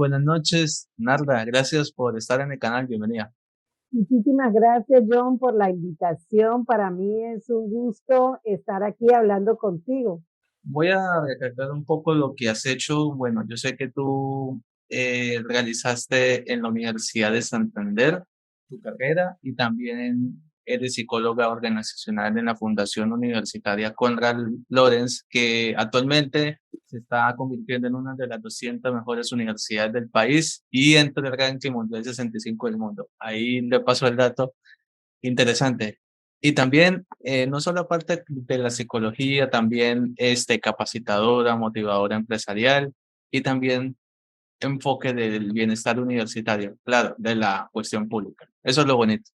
buenas noches, Narda. Gracias por estar en el canal. Bienvenida. Muchísimas gracias, John, por la invitación. Para mí es un gusto estar aquí hablando contigo. Voy a recalcar un poco lo que has hecho. Bueno, yo sé que tú realizaste en la Universidad de Santander tu carrera y también eres psicóloga organizacional en la Fundación Universitaria Konrad Lorenz, que actualmente se está convirtiendo en una de las 200 mejores universidades del país y entre el ranking mundial 65 del mundo. Ahí le paso el dato. Interesante. Y también, no solo aparte de la psicología, también capacitadora, motivadora empresarial y también enfoque del bienestar universitario, claro, de la cuestión pública. Eso es lo bonito.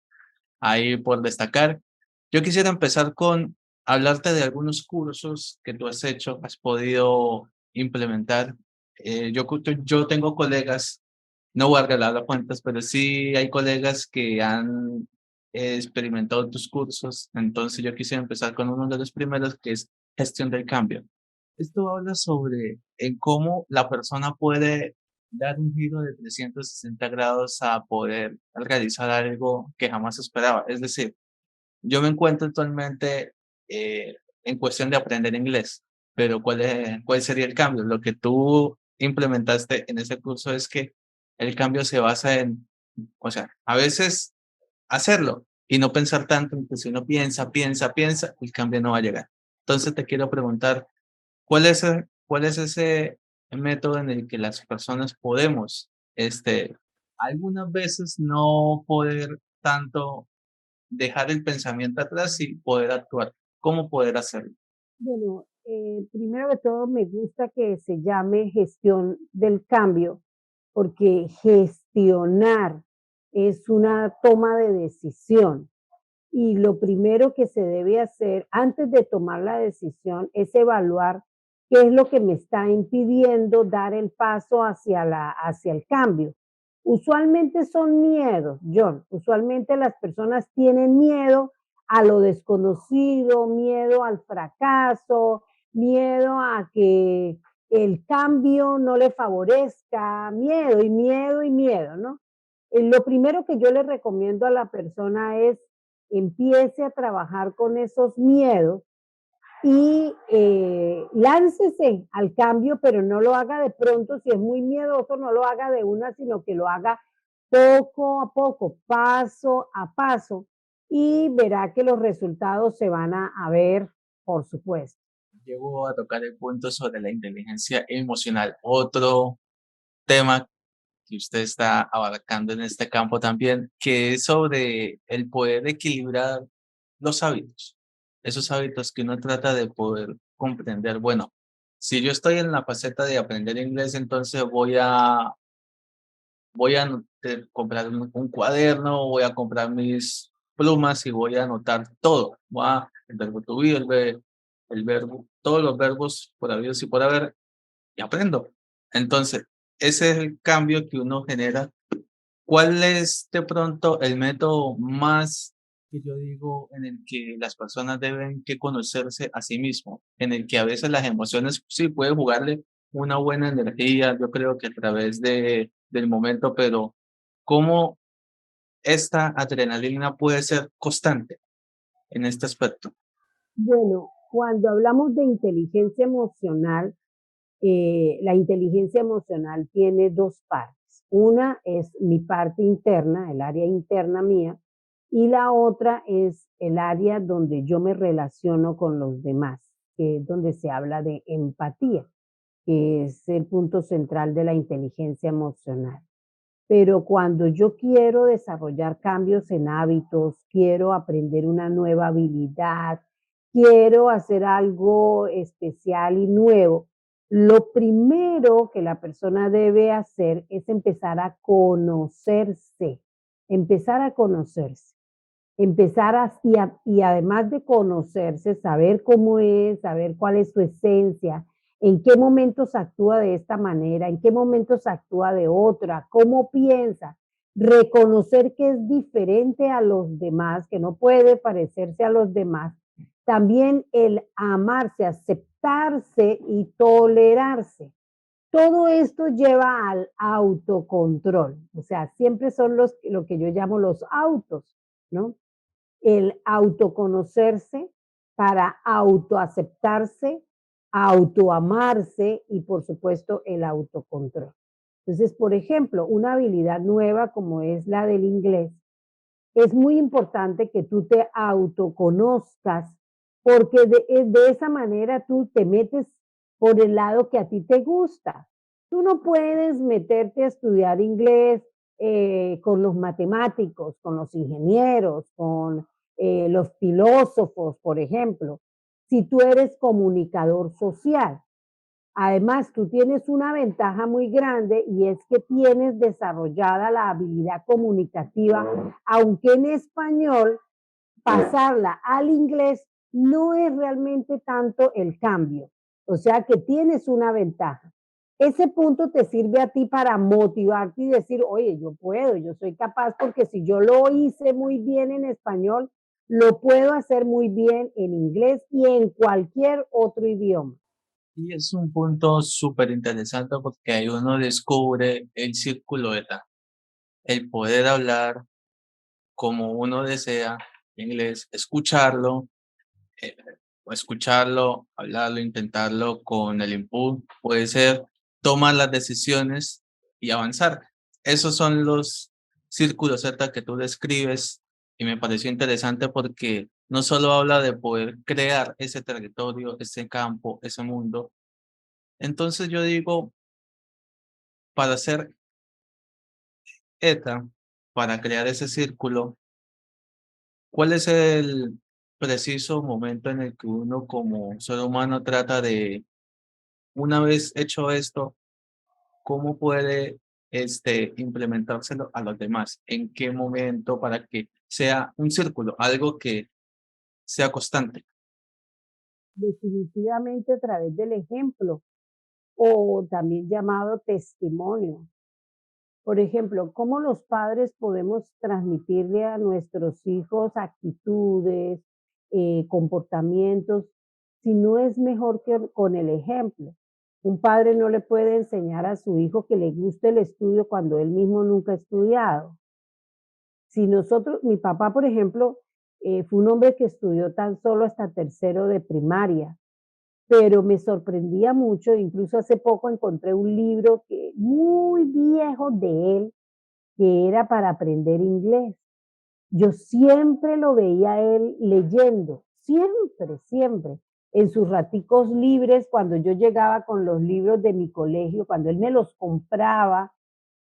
Ahí por destacar. Yo quisiera empezar con hablarte de algunos cursos que tú has hecho, has podido implementar. Yo tengo colegas, no voy a regalar las cuentas, pero sí hay colegas que han experimentado tus cursos. Entonces yo quisiera empezar con uno de los primeros, que es gestión del cambio. Esto habla sobre en cómo la persona puede dar un giro de 360 grados a poder realizar algo que jamás esperaba. Es decir, yo me encuentro actualmente en cuestión de aprender inglés, pero ¿cuál sería el cambio? Lo que tú implementaste en ese curso es que el cambio se basa en, o sea, a veces hacerlo y no pensar tanto, porque si uno piensa, el cambio no va a llegar. Entonces te quiero preguntar, cuál es ese método en el que las personas podemos, algunas veces no poder tanto dejar el pensamiento atrás y poder actuar? ¿Cómo poder hacerlo? Bueno, primero de todo me gusta que se llame gestión del cambio, porque gestionar es una toma de decisión. Y lo primero que se debe hacer antes de tomar la decisión es evaluar qué es lo que me está impidiendo dar el paso hacia el cambio. Usualmente son miedos, John. Usualmente las personas tienen miedo a lo desconocido, miedo al fracaso, miedo a que el cambio no le favorezca, miedo y miedo y miedo, ¿no? Lo primero que yo le recomiendo a la persona es empiece a trabajar con esos miedos y láncese al cambio, pero no lo haga de pronto, si es muy miedoso, no lo haga de una, sino que lo haga poco a poco, paso a paso, y verá que los resultados se van a ver, por supuesto. Llego a tocar el punto sobre la inteligencia emocional, otro tema que usted está abarcando en este campo también, que es sobre el poder equilibrar los hábitos, esos hábitos que uno trata de poder comprender. Bueno, si yo estoy en la faceta de aprender inglés, entonces comprar un cuaderno, voy a comprar mis plumas y voy a anotar todo. El verbo to be, el verbo, todos los verbos por habidos y por haber, y aprendo. Entonces, ese es el cambio que uno genera. ¿Cuál es de pronto el método más que yo digo en el que las personas deben que conocerse a sí mismos? En el que a veces las emociones sí pueden jugarle una buena energía, yo creo que a través del momento, pero ¿cómo esta adrenalina puede ser constante en este aspecto? Bueno, cuando hablamos de inteligencia emocional, la inteligencia emocional tiene dos partes. Una es mi parte interna, el área interna mía, y la otra es el área donde yo me relaciono con los demás, que es donde se habla de empatía, que es el punto central de la inteligencia emocional. Pero cuando yo quiero desarrollar cambios en hábitos, quiero aprender una nueva habilidad, quiero hacer algo especial y nuevo, lo primero que la persona debe hacer es empezar a conocerse, y además de conocerse, saber cómo es, saber cuál es su esencia, en qué momentos actúa de esta manera, en qué momentos actúa de otra, cómo piensa, reconocer que es diferente a los demás, que no puede parecerse a los demás. También el amarse, aceptarse y tolerarse. Todo esto lleva al autocontrol, o sea, siempre son lo que yo llamo los autos, ¿no? El autoconocerse para autoaceptarse, autoamarse y por supuesto el autocontrol. Entonces, por ejemplo, una habilidad nueva como es la del inglés, es muy importante que tú te autoconozcas porque de esa manera tú te metes por el lado que a ti te gusta. Tú no puedes meterte a estudiar inglés con los matemáticos, con los ingenieros, con los filósofos, por ejemplo, si tú eres comunicador social. Además, tú tienes una ventaja muy grande y es que tienes desarrollada la habilidad comunicativa, aunque en español pasarla al inglés no es realmente tanto el cambio. O sea que tienes una ventaja. Ese punto te sirve a ti para motivarte y decir, oye, yo puedo, yo soy capaz, porque si yo lo hice muy bien en español, lo puedo hacer muy bien en inglés y en cualquier otro idioma. Y es un punto súper interesante porque ahí uno descubre el círculo ETA, el poder hablar como uno desea inglés, escucharlo, eh, o escucharlo, hablarlo, intentarlo con el input, puede ser tomar las decisiones y avanzar. Esos son los círculos Z que tú describes y me pareció interesante porque no solo habla de poder crear ese territorio, ese campo, ese mundo. Entonces yo digo, para hacer ETA, para crear ese círculo, ¿cuál es el preciso momento en el que uno como ser humano trata de, una vez hecho esto, cómo puede implementárselo a los demás? ¿En qué momento para que sea un círculo, algo que sea constante? Definitivamente a través del ejemplo o también llamado testimonio. Por ejemplo, ¿cómo los padres podemos transmitirle a nuestros hijos actitudes, comportamientos, si no es mejor que con el ejemplo? Un padre no le puede enseñar a su hijo que le guste el estudio cuando él mismo nunca ha estudiado. Si nosotros, mi papá, por ejemplo, fue un hombre que estudió tan solo hasta tercero de primaria, pero me sorprendía mucho, incluso hace poco encontré un libro muy viejo de él, que era para aprender inglés. Yo siempre lo veía a él leyendo, siempre, siempre. En sus raticos libres, cuando yo llegaba con los libros de mi colegio, cuando él me los compraba,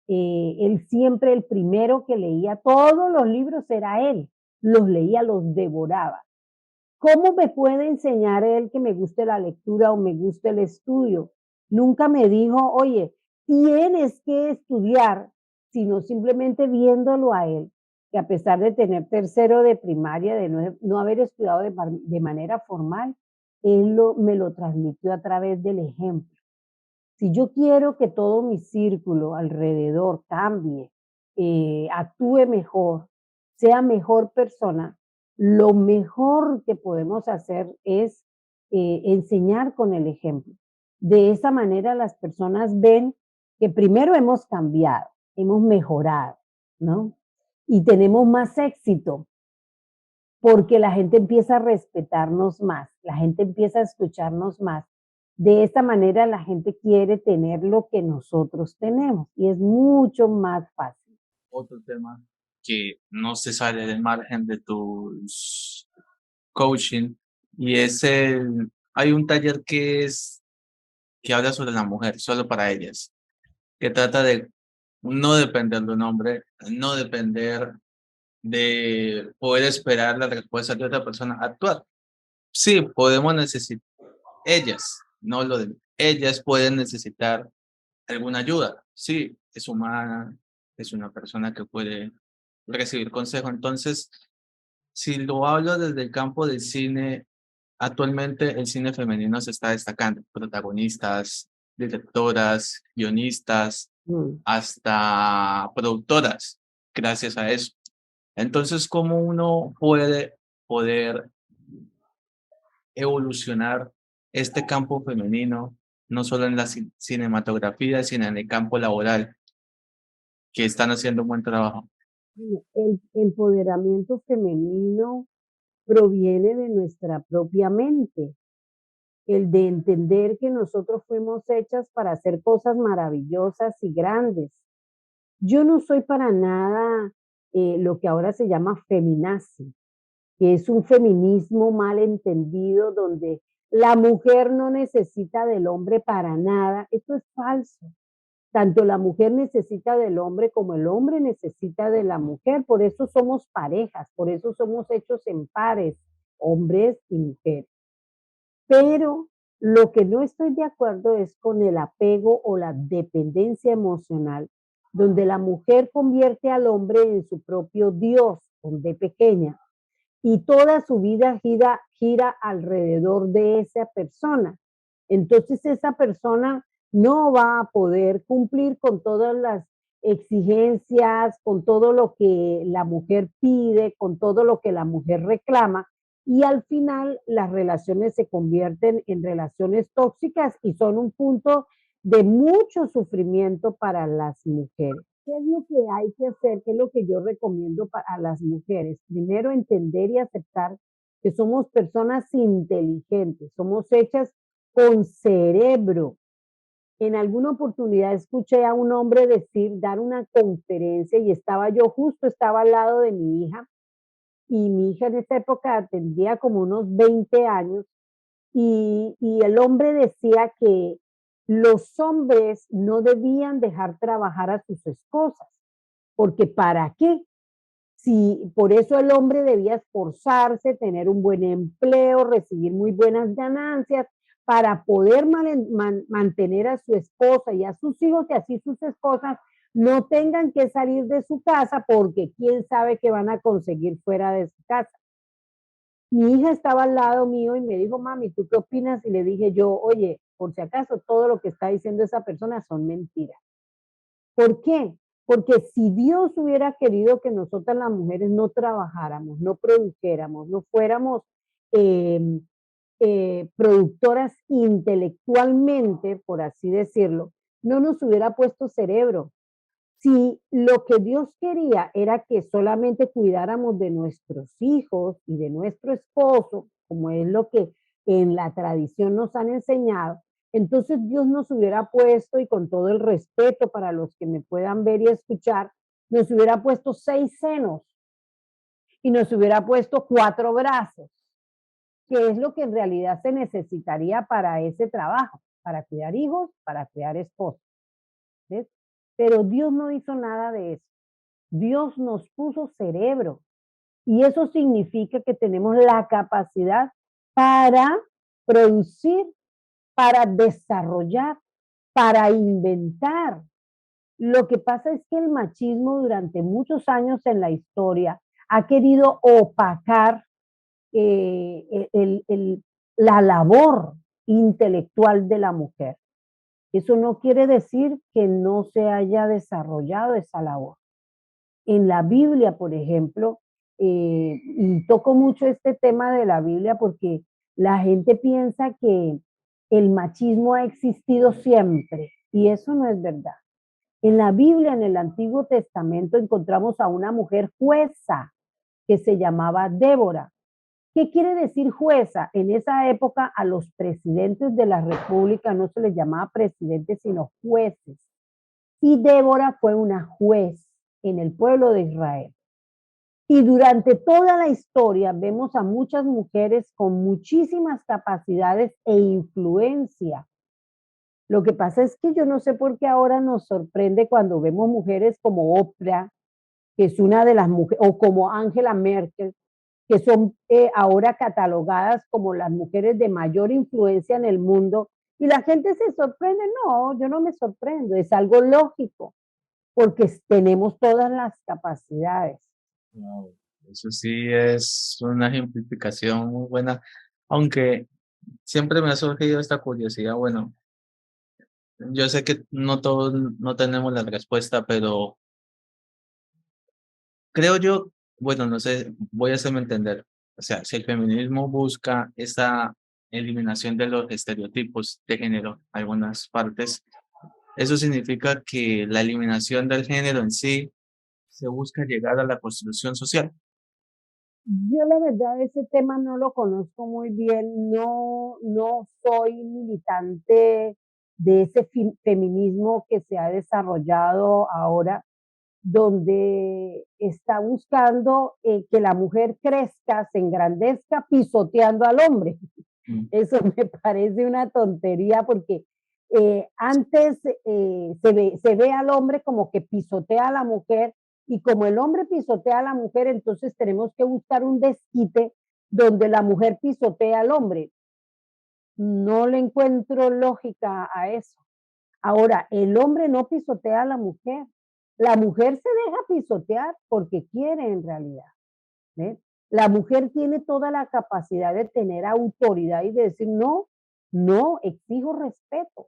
él siempre el primero que leía todos los libros era él. Los leía, los devoraba. ¿Cómo me puede enseñar él que me guste la lectura o me guste el estudio? Nunca me dijo, oye, tienes que estudiar, sino simplemente viéndolo a él, que a pesar de tener tercero de primaria, de no haber estudiado de manera formal, me lo transmitió a través del ejemplo. Si yo quiero que todo mi círculo alrededor cambie, actúe mejor, sea mejor persona, lo mejor que podemos hacer es enseñar con el ejemplo. De esa manera las personas ven que primero hemos cambiado, hemos mejorado, ¿no? Y tenemos más éxito porque la gente empieza a respetarnos más, la gente empieza a escucharnos más. De esta manera la gente quiere tener lo que nosotros tenemos y es mucho más fácil. Otro tema que no se sale del margen de tus coaching y es hay un taller que habla sobre la mujer, solo para ellas, que trata de no depender de un hombre, no depender de poder esperar la respuesta de otra persona, actuar. Sí, podemos necesitar, ellas, no lo de ellas pueden necesitar alguna ayuda. Sí, es humana, es una persona que puede recibir consejo. Entonces, si lo hablo desde el campo del cine, actualmente el cine femenino se está destacando. Protagonistas, directoras, guionistas, Mm. hasta productoras, gracias a eso. Entonces, ¿cómo uno puede poder evolucionar este campo femenino? no solo en la cinematografía, sino en el campo laboral, que están haciendo un buen trabajo. Bueno, el empoderamiento femenino proviene de nuestra propia mente, el de entender que nosotros fuimos hechas para hacer cosas maravillosas y grandes. Yo no soy para nada lo que ahora se llama feminazi, que es un feminismo mal entendido donde la mujer no necesita del hombre para nada. Esto es falso. Tanto la mujer necesita del hombre como el hombre necesita de la mujer. Por eso somos parejas, por eso somos hechos en pares, hombres y mujeres. Pero lo que no estoy de acuerdo es con el apego o la dependencia emocional, donde la mujer convierte al hombre en su propio Dios, con D pequeña, y toda su vida gira alrededor de esa persona. Entonces esa persona no va a poder cumplir con todas las exigencias, con todo lo que la mujer pide, con todo lo que la mujer reclama, y al final las relaciones se convierten en relaciones tóxicas y son un punto de mucho sufrimiento para las mujeres. ¿Qué es lo que hay que hacer? ¿Qué es lo que yo recomiendo a las mujeres? Primero, entender y aceptar que somos personas inteligentes, somos hechas con cerebro. En alguna oportunidad escuché a un hombre dar una conferencia y estaba al lado de mi hija, y mi hija en esa época tendría como unos 20 años, y el hombre decía que los hombres no debían dejar trabajar a sus esposas, porque ¿para qué? Si por eso el hombre debía esforzarse, tener un buen empleo, recibir muy buenas ganancias para poder mantener a su esposa y a sus hijos, y así sus esposas no tengan que salir de su casa porque quién sabe qué van a conseguir fuera de su casa. Mi hija estaba al lado mío y me dijo, mami, ¿tú qué opinas? Y le dije yo, oye, por si acaso todo lo que está diciendo esa persona son mentiras. ¿Por qué? Porque si Dios hubiera querido que nosotras las mujeres no trabajáramos, no produjéramos, no fuéramos eh, productoras intelectualmente, por así decirlo, no nos hubiera puesto cerebro. Si lo que Dios quería era que solamente cuidáramos de nuestros hijos y de nuestro esposo, como es lo que en la tradición nos han enseñado, entonces Dios nos hubiera puesto, y con todo el respeto para los que me puedan ver y escuchar, nos hubiera puesto 6 senos y nos hubiera puesto 4 brazos, que es lo que en realidad se necesitaría para ese trabajo, para cuidar hijos, para cuidar esposos. ¿Ves? Pero Dios no hizo nada de eso. Dios nos puso cerebro, y eso significa que tenemos la capacidad para producir, para desarrollar, para inventar. Lo que pasa es que el machismo durante muchos años en la historia ha querido opacar la labor intelectual de la mujer. Eso no quiere decir que no se haya desarrollado esa labor. En la Biblia, por ejemplo, y toco mucho este tema de la Biblia porque la gente piensa que el machismo ha existido siempre, y eso no es verdad. En la Biblia, en el Antiguo Testamento, encontramos a una mujer jueza que se llamaba Débora. ¿Qué quiere decir jueza? En esa época a los presidentes de la república no se les llamaba presidentes, sino jueces. Y Débora fue una juez en el pueblo de Israel. Y durante toda la historia vemos a muchas mujeres con muchísimas capacidades e influencia. Lo que pasa es que yo no sé por qué ahora nos sorprende cuando vemos mujeres como Oprah, que es una de las mujeres, o como Angela Merkel, que son ahora catalogadas como las mujeres de mayor influencia en el mundo, y la gente se sorprende. No, yo no me sorprendo, es algo lógico, porque tenemos todas las capacidades. Wow, eso sí es una ejemplificación muy buena, aunque siempre me ha surgido esta curiosidad. Bueno, yo sé que no todos no tenemos la respuesta, pero creo yo, bueno, no sé, voy a hacerme entender. O sea, si el feminismo busca esa eliminación de los estereotipos de género, algunas partes. Eso significa que la eliminación del género en sí se busca llegar a la construcción social. Yo la verdad ese tema no lo conozco muy bien, no soy militante de ese feminismo que se ha desarrollado ahora, donde está buscando que la mujer crezca, se engrandezca pisoteando al hombre. Mm, Eso me parece una tontería porque antes se ve al hombre como que pisotea a la mujer y como el hombre pisotea a la mujer, entonces tenemos que buscar un desquite donde la mujer pisotea al hombre. No le encuentro lógica a eso. Ahora, el hombre no pisotea a la mujer se deja pisotear porque quiere en realidad. ¿Ves? La mujer tiene toda la capacidad de tener autoridad y de decir, no, no, exijo respeto,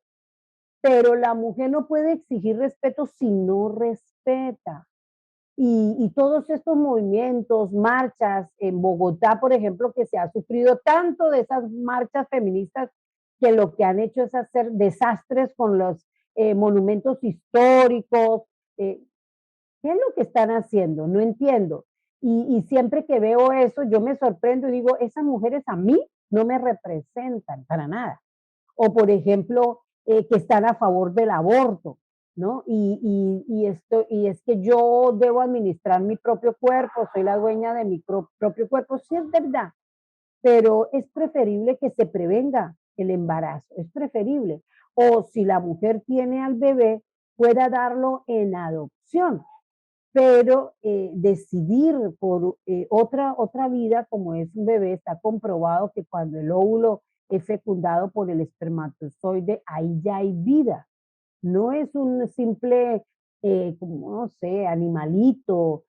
pero la mujer no puede exigir respeto si no respeta. Y todos estos movimientos, marchas en Bogotá, por ejemplo, que se ha sufrido tanto de esas marchas feministas que lo que han hecho es hacer desastres con los monumentos históricos. Eh, ¿Qué es lo que están haciendo? No entiendo. Y siempre que veo eso, yo me sorprendo y digo, esas mujeres a mí no me representan para nada. O, por ejemplo, que están a favor del aborto, ¿no? Y es que yo debo administrar mi propio cuerpo, soy la dueña de mi propio cuerpo, sí es verdad, pero es preferible que se prevenga el embarazo, es preferible. O si la mujer tiene al bebé, pueda darlo en adopción, pero decidir por otra vida como es un bebé, está comprobado que cuando el óvulo es fecundado por el espermatozoide, ahí ya hay vida. No es un simple, como no sé, animalito,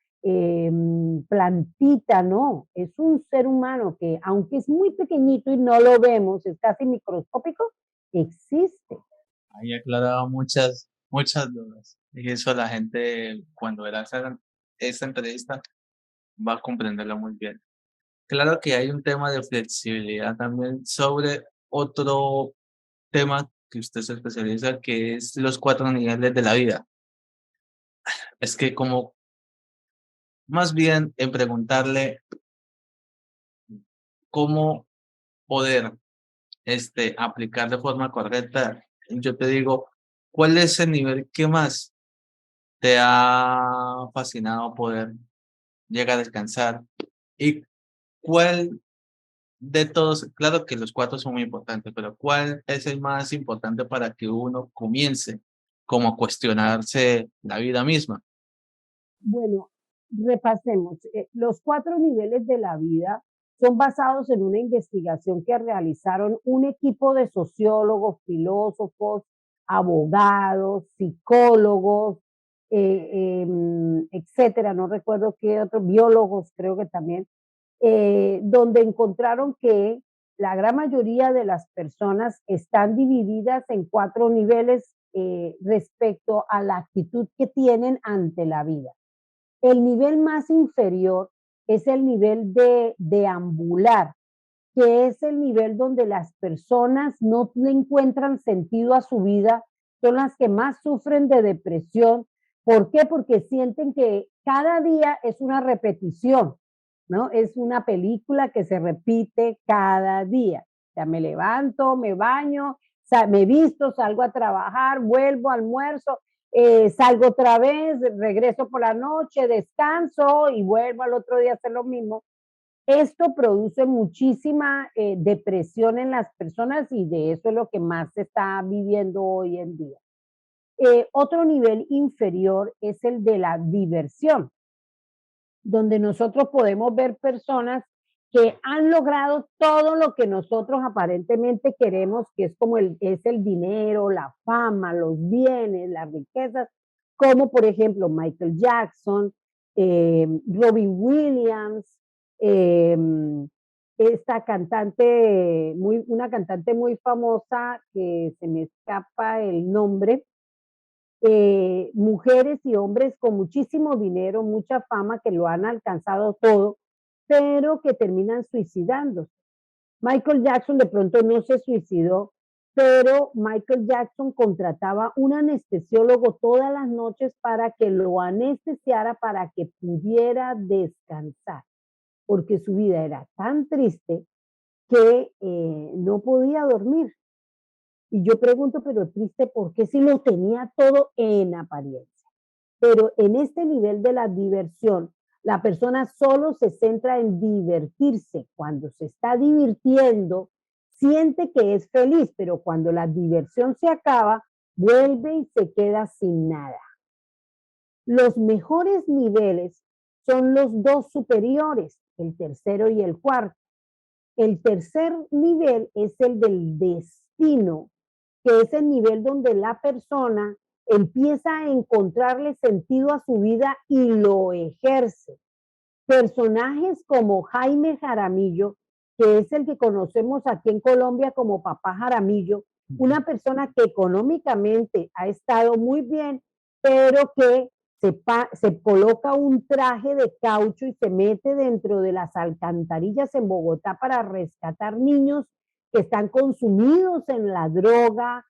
plantita, no. Es un ser humano que, aunque es muy pequeñito y no lo vemos, es casi microscópico, existe. ahí aclaraba muchas dudas. Y eso la gente, cuando verá esta entrevista, va a comprenderlo muy bien. Claro que hay un tema de flexibilidad también sobre otro tema que usted se especializa, que es los 4 niveles de la vida. Es que como más bien en preguntarle cómo poder, aplicar de forma correcta, yo te digo, ¿cuál es el nivel que más te ha fascinado poder llegar a descansar? ¿Y cuál de todos? Claro que los 4 son muy importantes, pero ¿cuál es el más importante para que uno comience como a cuestionarse la vida misma? Bueno, repasemos. Los 4 niveles de la vida son basados en una investigación que realizaron un equipo de sociólogos, filósofos, abogados, psicólogos, etcétera. No recuerdo qué otros, biólogos creo que también, donde encontraron que la gran mayoría de las personas están divididas en 4 niveles respecto a la actitud que tienen ante la vida. El nivel más inferior es el nivel de deambular, que es el nivel donde las personas no le encuentran sentido a su vida, son las que más sufren de depresión. ¿Por qué? Porque sienten que cada día es una repetición, ¿no? Es una película que se repite cada día. O sea, me levanto, me baño, me visto, salgo a trabajar, vuelvo, almuerzo, salgo otra vez, regreso por la noche, descanso y vuelvo al otro día a hacer lo mismo. Esto produce muchísima depresión en las personas y de eso es lo que más se está viviendo hoy en día. Otro nivel inferior es el de la diversión, donde nosotros podemos ver personas que han logrado todo lo que nosotros aparentemente queremos, que es como es el dinero, la fama, los bienes, las riquezas, como por ejemplo Michael Jackson, Robin Williams, eh, esta cantante, una cantante muy famosa que se me escapa el nombre, mujeres y hombres con muchísimo dinero, mucha fama, que lo han alcanzado todo, pero que terminan suicidándose. Michael Jackson de pronto no se suicidó, pero Michael Jackson contrataba un anestesiólogo todas las noches para que lo anestesiara para que pudiera descansar, porque su vida era tan triste que no podía dormir. Y yo pregunto, pero triste, ¿por qué si lo tenía todo en apariencia? Pero en este nivel de la diversión, la persona solo se centra en divertirse. Cuando se está divirtiendo, siente que es feliz, pero cuando la diversión se acaba, vuelve y se queda sin nada. Los mejores niveles son los dos superiores, el tercero y el cuarto. El tercer nivel es el del destino, que es el nivel donde la persona empieza a encontrarle sentido a su vida y lo ejerce. Personajes como Jaime Jaramillo, que es el que conocemos aquí en Colombia como Papá Jaramillo, una persona que económicamente ha estado muy bien, pero que se coloca un traje de caucho y se mete dentro de las alcantarillas en Bogotá para rescatar niños que están consumidos en la droga,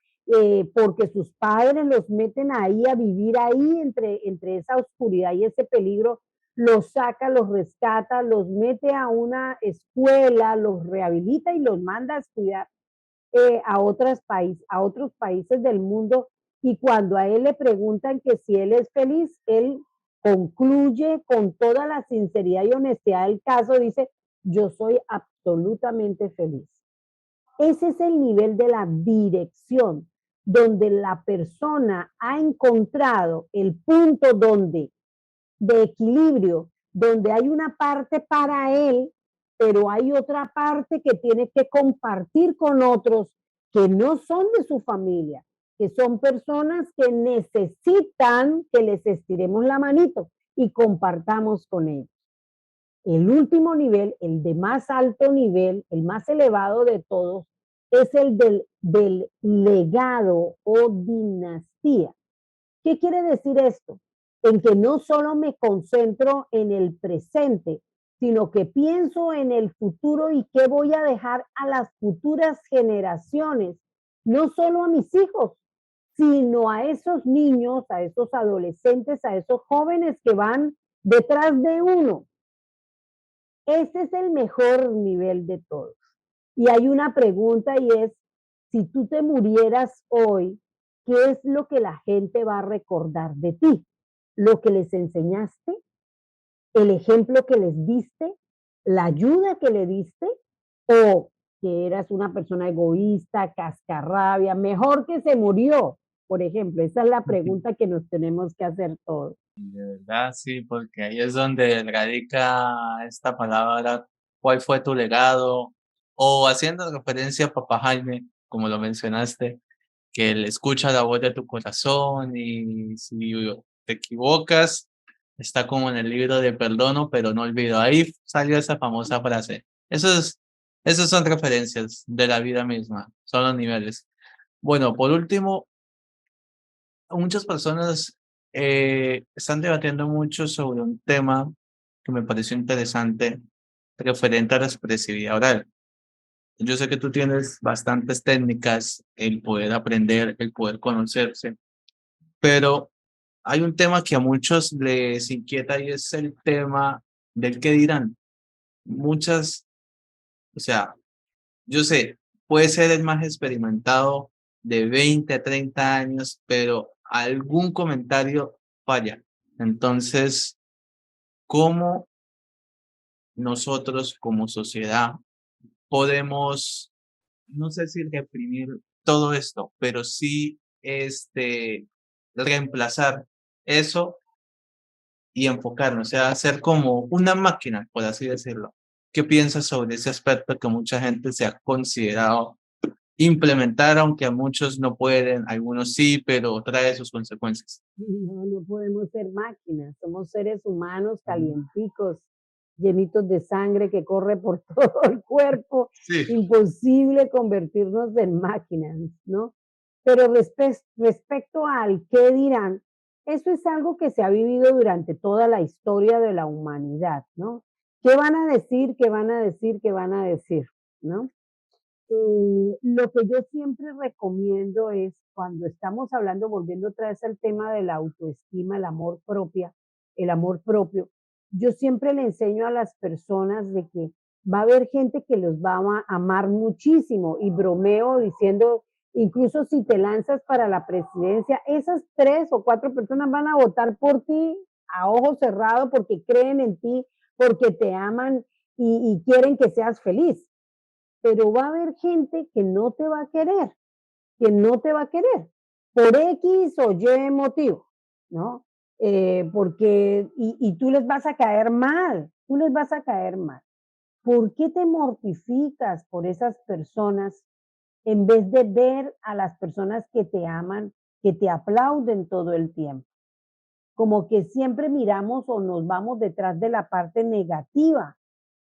porque sus padres los meten ahí a vivir ahí entre esa oscuridad y ese peligro, los saca, los rescata, los mete a una escuela, los rehabilita y los manda a estudiar a otros países del mundo. Y cuando a él le preguntan que si él es feliz, él concluye con toda la sinceridad y honestidad del caso, dice, yo soy absolutamente feliz. Ese es el nivel de la dirección, donde la persona ha encontrado el punto donde de equilibrio, donde hay una parte para él, pero hay otra parte que tiene que compartir con otros que no son de su familia, que son personas que necesitan que les estiremos la manito y compartamos con ellos. El último nivel, el de más alto nivel, el más elevado de todos, es el del legado o dinastía. ¿Qué quiere decir esto? En que no solo me concentro en el presente, sino que pienso en el futuro y qué voy a dejar a las futuras generaciones, no solo a mis hijos, sino a esos niños, a esos adolescentes, a esos jóvenes que van detrás de uno. Ese es el mejor nivel de todos. Y hay una pregunta y es, si tú te murieras hoy, ¿qué es lo que la gente va a recordar de ti? ¿Lo que les enseñaste? ¿El ejemplo que les diste? ¿La ayuda que le diste? ¿O que eras una persona egoísta, cascarrabia, mejor que se murió? Por ejemplo, esa es la pregunta que nos tenemos que hacer todos. De verdad, sí, porque ahí es donde radica esta palabra, ¿cuál fue tu legado? O haciendo referencia a Papá Jaime, como lo mencionaste, que él escucha la voz de tu corazón y si te equivocas, está como en el libro de perdono, pero no olvido. Ahí salió esa famosa frase. Esas son referencias de la vida misma, son los niveles. Bueno, por último, muchas personas están debatiendo mucho sobre un tema que me pareció interesante referente a la expresividad oral. Yo sé que tú tienes bastantes técnicas, el poder aprender, el poder conocerse, pero hay un tema que a muchos les inquieta y es el tema del qué dirán. Muchas, o sea, yo sé, puede ser el más experimentado de 20 a 30 años, pero algún comentario falla. Entonces, ¿cómo nosotros como sociedad podemos, no sé si reprimir todo esto, pero sí reemplazar eso y enfocarnos, o sea, hacer como una máquina, por así decirlo? ¿Qué piensas sobre ese aspecto que mucha gente se ha considerado implementar, aunque a muchos no pueden, algunos sí, pero trae sus consecuencias? No, no podemos ser máquinas, somos seres humanos Mm. calienticos, llenitos de sangre que corre por todo el cuerpo, Sí. imposible convertirnos en máquinas, ¿no? Pero respecto al qué dirán, eso es algo que se ha vivido durante toda la historia de la humanidad, ¿no? ¿Qué van a decir? ¿Qué van a decir? ¿Qué van a decir? ¿no? Lo que yo siempre recomiendo es cuando estamos hablando, volviendo otra vez al tema de la autoestima, el amor propio, yo siempre le enseño a las personas de que va a haber gente que los va a amar muchísimo y bromeo diciendo, incluso si te lanzas para la presidencia, esas 3 o 4 personas van a votar por ti a ojos cerrados porque creen en ti, porque te aman y quieren que seas feliz, pero va a haber gente que no te va a querer, que no te va a querer, por X o Y motivo, ¿no? Porque, y tú les vas a caer mal, tú les vas a caer mal. ¿Por qué te mortificas por esas personas en vez de ver a las personas que te aman, que te aplauden todo el tiempo? Como que siempre miramos o nos vamos detrás de la parte negativa,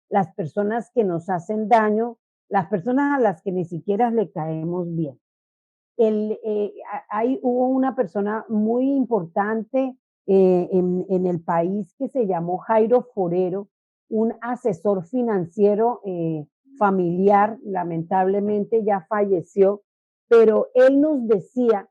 las personas que nos hacen daño, las personas a las que ni siquiera le caemos bien. Hubo una persona muy importante en el país que se llamó Jairo Forero, un asesor financiero familiar, lamentablemente ya falleció, pero él nos decía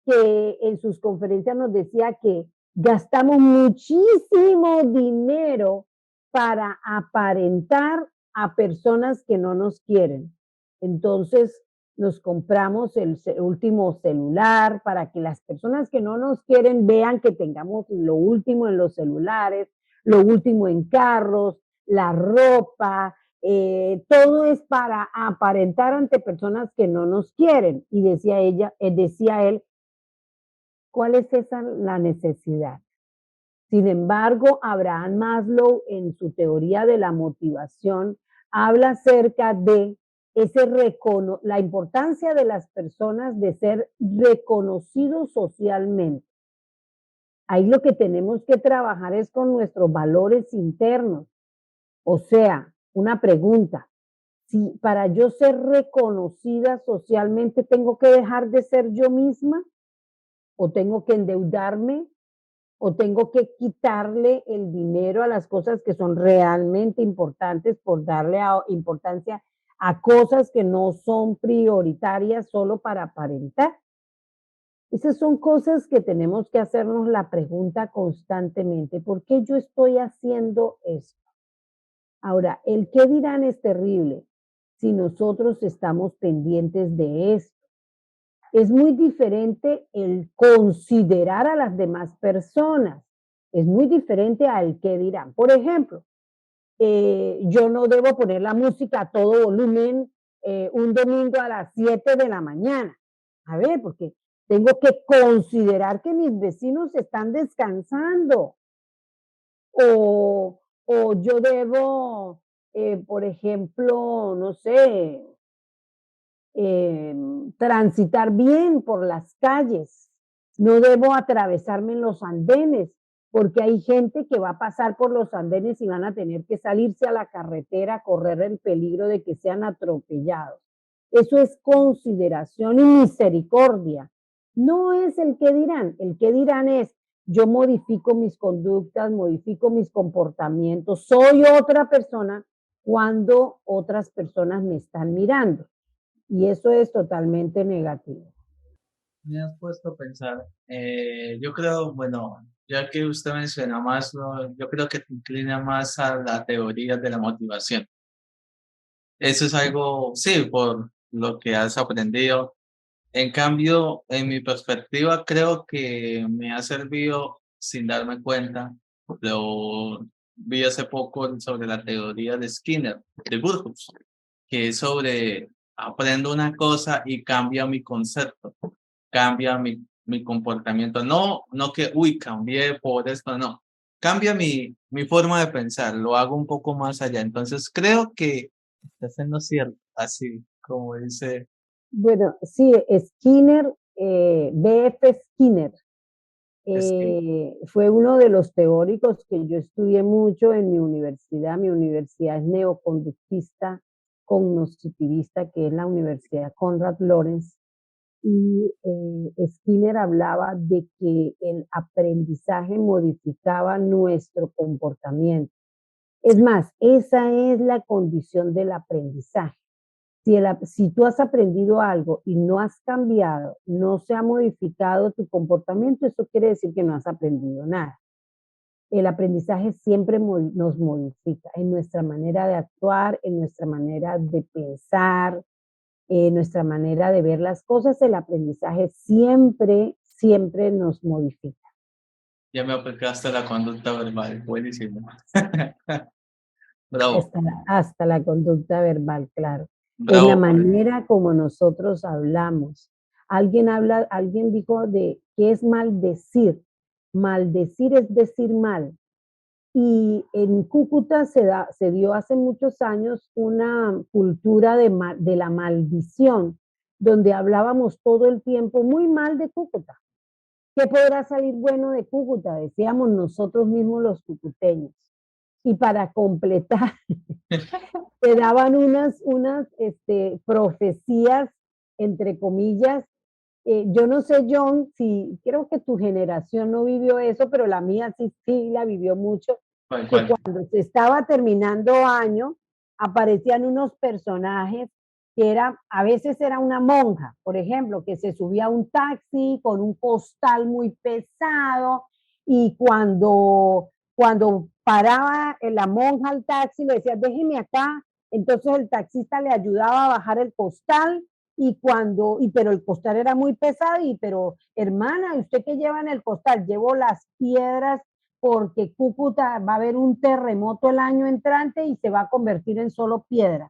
que en sus conferencias nos decía que gastamos muchísimo dinero para aparentar a personas que no nos quieren. Entonces, nos compramos el último celular para que las personas que no nos quieren vean que tengamos lo último en los celulares, lo último en carros, la ropa, todo es para aparentar ante personas que no nos quieren. Y decía él, ¿cuál es esa la necesidad? Sin embargo, Abraham Maslow, en su teoría de la motivación, habla acerca de la importancia de las personas de ser reconocidos socialmente. Ahí lo que tenemos que trabajar es con nuestros valores internos. O sea, una pregunta, si para yo ser reconocida socialmente tengo que dejar de ser yo misma o tengo que endeudarme o tengo que quitarle el dinero a las cosas que son realmente importantes por darle importancia a cosas que no son prioritarias solo para aparentar. Esas son cosas que tenemos que hacernos la pregunta constantemente, ¿por qué yo estoy haciendo esto? Ahora, el qué dirán es terrible si nosotros estamos pendientes de esto. Es muy diferente el considerar a las demás personas. Es muy diferente al qué dirán. Por ejemplo, yo no debo poner la música a todo volumen un domingo a las 7 de la mañana. A ver, porque tengo que considerar que mis vecinos están descansando. O yo debo, por ejemplo, no sé, transitar bien por las calles. No debo atravesarme en los andenes, porque hay gente que va a pasar por los andenes y van a tener que salirse a la carretera a correr el peligro de que sean atropellados. Eso es consideración y misericordia. No es el que dirán. El que dirán es, yo modifico mis conductas, modifico mis comportamientos, soy otra persona cuando otras personas me están mirando. Y eso es totalmente negativo. Me has puesto a pensar, yo creo, bueno, ya que usted menciona más, yo creo que te inclina más a la teoría de la motivación. Eso es algo, sí, por lo que has aprendido. En cambio, en mi perspectiva, creo que me ha servido sin darme cuenta. Lo vi hace poco sobre la teoría de Skinner, de Burgos, que es sobre aprendo una cosa y cambia mi concepto, cambia mi comportamiento. No, no que, uy, cambié por esto, no. Cambia mi forma de pensar, lo hago un poco más allá. Entonces, creo que estás en lo cierto, así como dice. Bueno, sí, Skinner, B.F. Skinner, Skinner. fue uno de los teóricos que yo estudié mucho en mi universidad. Mi universidad es neoconductista, cognitivista, que es la Universidad Conrad Lorenz. Y Skinner hablaba de que el aprendizaje modificaba nuestro comportamiento. Es más, esa es la condición del aprendizaje. Si tú has aprendido algo y no has cambiado, no se ha modificado tu comportamiento, eso quiere decir que no has aprendido nada. El aprendizaje siempre nos modifica en nuestra manera de actuar, en nuestra manera de pensar, en nuestra manera de ver las cosas. El aprendizaje siempre, siempre nos modifica. Ya me aplicaste la conducta verbal. Buenísimo. Bravo, Hasta la conducta verbal, claro. En la bravo. manera como nosotros hablamos. Alguien dijo de qué es maldecir. Maldecir es decir mal. Y en Cúcuta se dio hace muchos años una cultura de la maldición, donde hablábamos todo el tiempo muy mal de Cúcuta. ¿Qué podrá salir bueno de Cúcuta? Decíamos nosotros mismos los cucuteños. Y para completar, te daban unas profecías, entre comillas. Yo no sé, John, si creo que tu generación no vivió eso, pero la mía sí, sí la vivió mucho, ¿Cuál, que cuál? cuando se estaba terminando año, aparecían unos personajes que a veces era una monja, por ejemplo, que se subía a un taxi con un costal muy pesado y cuando paraba la monja al taxi, le decía, déjeme acá, entonces el taxista le ayudaba a bajar el costal pero el costal era muy pesado pero hermana, ¿usted qué lleva en el costal? Llevo las piedras porque Cúcuta va a haber un terremoto el año entrante y se va a convertir en solo piedras.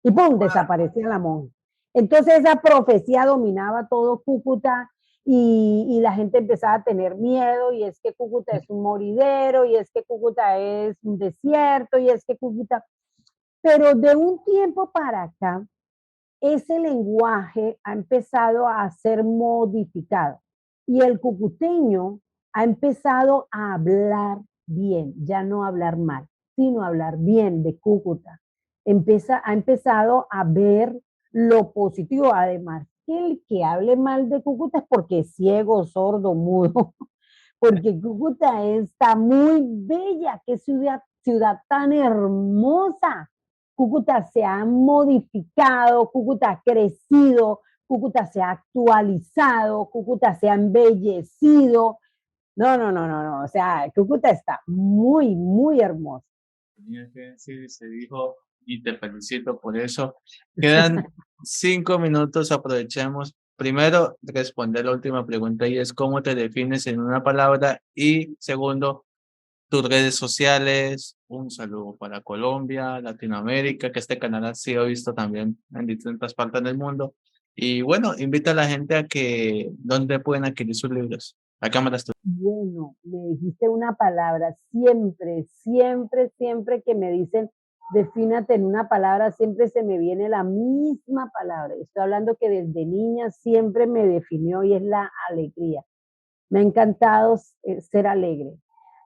Y ¡pum! Desaparecía la monja. Entonces esa profecía dominaba todo Cúcuta y la gente empezaba a tener miedo y es que Cúcuta es un moridero y es que Cúcuta es un desierto y es que Cúcuta... Pero de un tiempo para acá, ese lenguaje ha empezado a ser modificado y el cucuteño ha empezado a hablar bien, ya no hablar mal, sino hablar bien de Cúcuta. Ha empezado a ver lo positivo, además que el que hable mal de Cúcuta es porque es ciego, sordo, mudo, porque Cúcuta está muy bella, qué ciudad tan hermosa. Cúcuta se ha modificado, Cúcuta ha crecido, Cúcuta se ha actualizado, Cúcuta se ha embellecido. No, no, no, no, no. O sea, Cúcuta está muy, muy hermosa. Tenía que decir, se dijo, y te felicito por eso. Quedan 5 minutos, aprovechemos. Primero, responder la última pregunta y es cómo te defines en una palabra. Y segundo, tus redes sociales. Un saludo para Colombia, Latinoamérica, que este canal ha sido visto también en distintas partes del mundo. Y bueno, invita a la gente a que, ¿dónde pueden adquirir sus libros? La cámara es tuya. Bueno, me dijiste una palabra, siempre, siempre, siempre que me dicen, defínate en una palabra, siempre se me viene la misma palabra. Estoy hablando que desde niña siempre me definió y es la alegría. Me ha encantado ser alegre,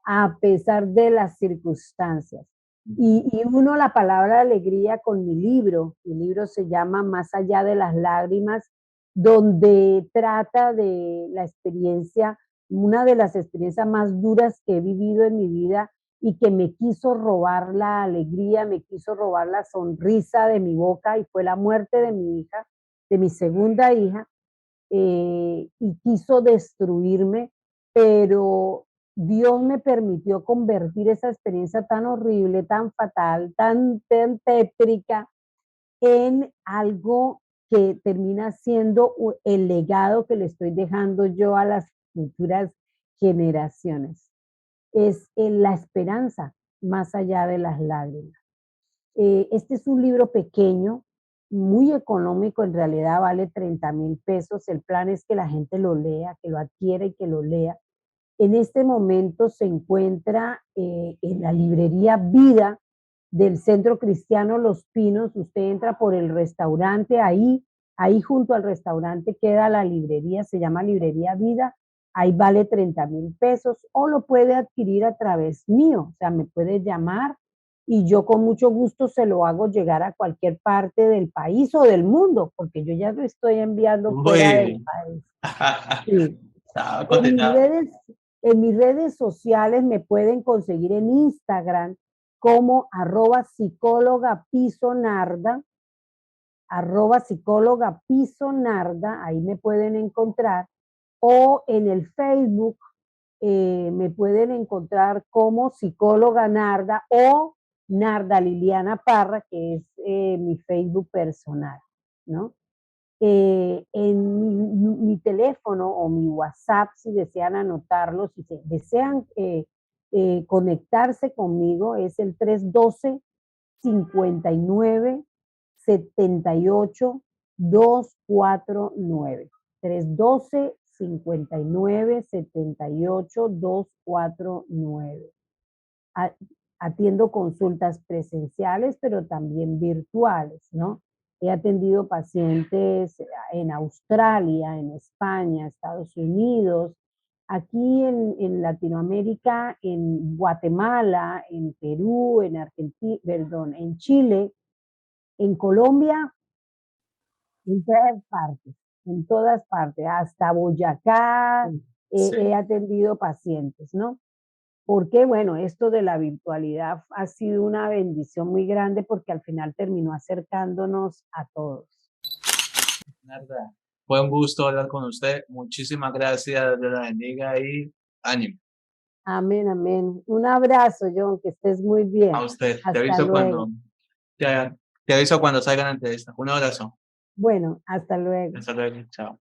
a pesar de las circunstancias. Y uno la palabra alegría con mi libro se llama Más allá de las lágrimas, donde trata de la experiencia, una de las experiencias más duras que he vivido en mi vida y que me quiso robar la alegría, me quiso robar la sonrisa de mi boca y fue la muerte de mi hija, de mi segunda hija, y quiso destruirme, pero Dios me permitió convertir esa experiencia tan horrible, tan fatal, tan tétrica, en algo que termina siendo el legado que le estoy dejando yo a las futuras generaciones. Es la esperanza más allá de las lágrimas. Este es un libro pequeño, muy económico, en realidad vale 30,000 pesos. El plan es que la gente lo lea, que lo adquiera y que lo lea. En este momento se encuentra en la librería Vida del Centro Cristiano Los Pinos. Usted entra por el restaurante, ahí junto al restaurante queda la librería, se llama Librería Vida. Ahí vale 30,000 pesos o lo puede adquirir a través mío, o sea, me puede llamar y yo con mucho gusto se lo hago llegar a cualquier parte del país o del mundo, porque yo ya lo estoy enviando fuera del Uy. país. Sí. Estaba En mis contenta. redes, en mis redes sociales me pueden conseguir en Instagram como @psicóloga pisonarda psicóloga piso Narda, ahí me pueden encontrar, o en el Facebook me pueden encontrar como psicóloga Narda o Narda Liliana Parra, que es mi Facebook personal, ¿no? En mi teléfono o mi WhatsApp, si desean anotarlo, si desean conectarse conmigo, es el 312 59 78 249. 312 59 78 249. Atiendo consultas presenciales, pero también virtuales, ¿no? He atendido pacientes en Australia, en España, Estados Unidos, aquí en Latinoamérica, en Guatemala, en Perú, en Argentina, perdón, en Chile, en Colombia, en todas partes, hasta Boyacá, Sí. he atendido pacientes, ¿no? Porque, bueno, esto de la virtualidad ha sido una bendición muy grande porque al final terminó acercándonos a todos. Narda, fue un gusto hablar con usted. Muchísimas gracias, Dios la bendiga y ánimo. Amén, amén. Un abrazo, John, que estés muy bien. A usted. Te Hasta aviso luego. te aviso cuando salga la entrevista. Un abrazo. Bueno, hasta luego. Hasta luego. Chao.